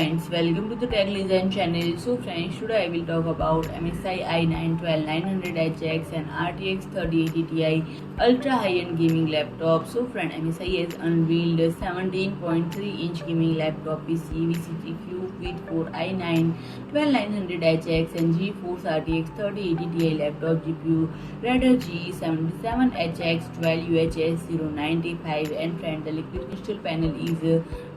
friends, welcome to the Tech Design channel. So friends, today I will talk about MSI i9-12900HX and RTX 3080 Ti ultra high-end gaming laptop. So friend, MSI has unveiled a 17.3-inch gaming laptop PC equipped with 4 i9-12900HX and GeForce RTX 3080 Ti Laptop GPU Raider-GE77HX-12UHS-095, and friend, the liquid crystal panel is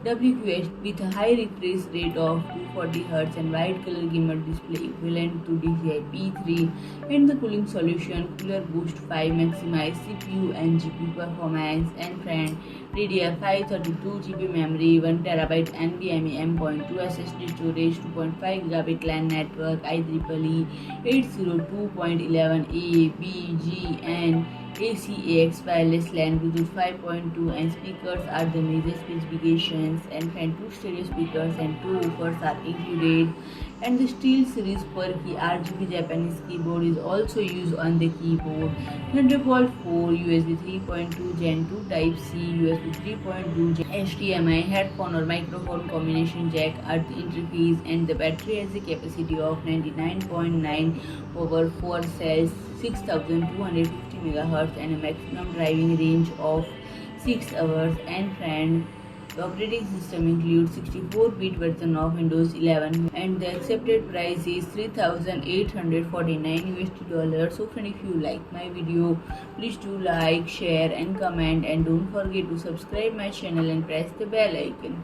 WQHD with a high refresh rate of 240Hz and white color gamut display equivalent to DCI P3, and the cooling solution Cooler Boost 5 maximize CPU and GPU performance, and friend, DDR5 32GB memory, 1TB NVMe M.2 SSD storage, 2.5 Gigabit LAN network, IEEE 802.11a, B, G, and ACAX wireless LAN, Bluetooth 5.2, and speakers are the major specifications, and fan 2 stereo speakers and 2 woofers are included, and the SteelSeries Per-Key RGB Japanese keyboard is also used on the keyboard. Thunderbolt 4, USB 3.2, Gen2 Type-C, USB 3.2, HDMI, headphone or microphone combination jack are the interface, and the battery has a capacity of 99.9 power, 4 cells, 6250 MHz, and a maximum driving range of 6 hours, and friend, the operating system includes 64-bit version of Windows 11, and the accepted price is $3,849. So friend, if you like my video, please do like, share and comment, and don't forget to subscribe my channel and press the bell icon.